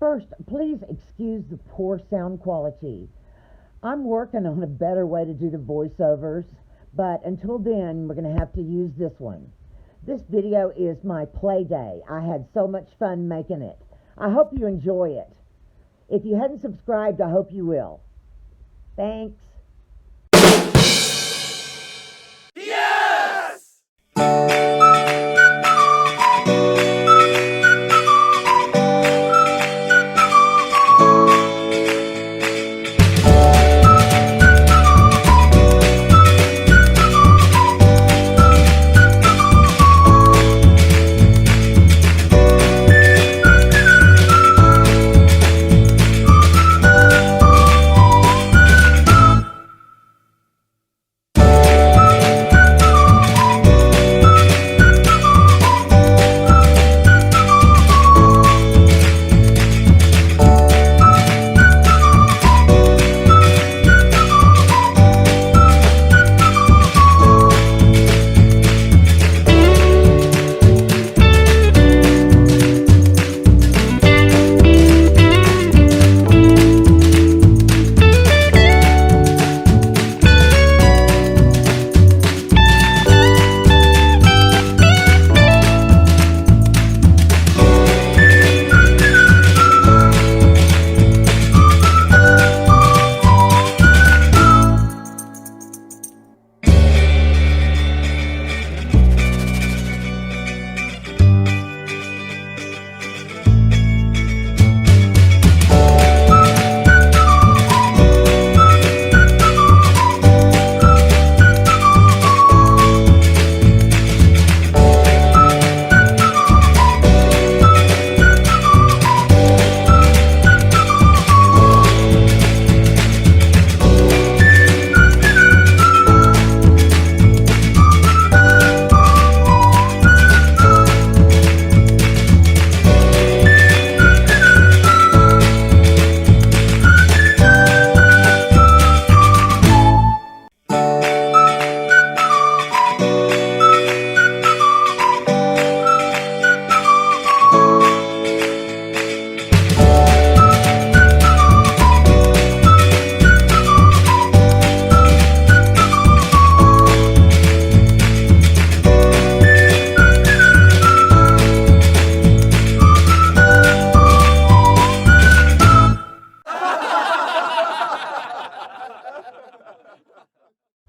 First, please excuse the poor sound quality. I'm working on a better way to do the voiceovers, but until then, we're going to have to use this one. This video is my play day. I had so much fun making it. I hope you enjoy it. If you hadn't subscribed, I hope you will. Thanks.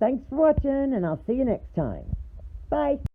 Thanks for watching, and I'll see you next time. Bye.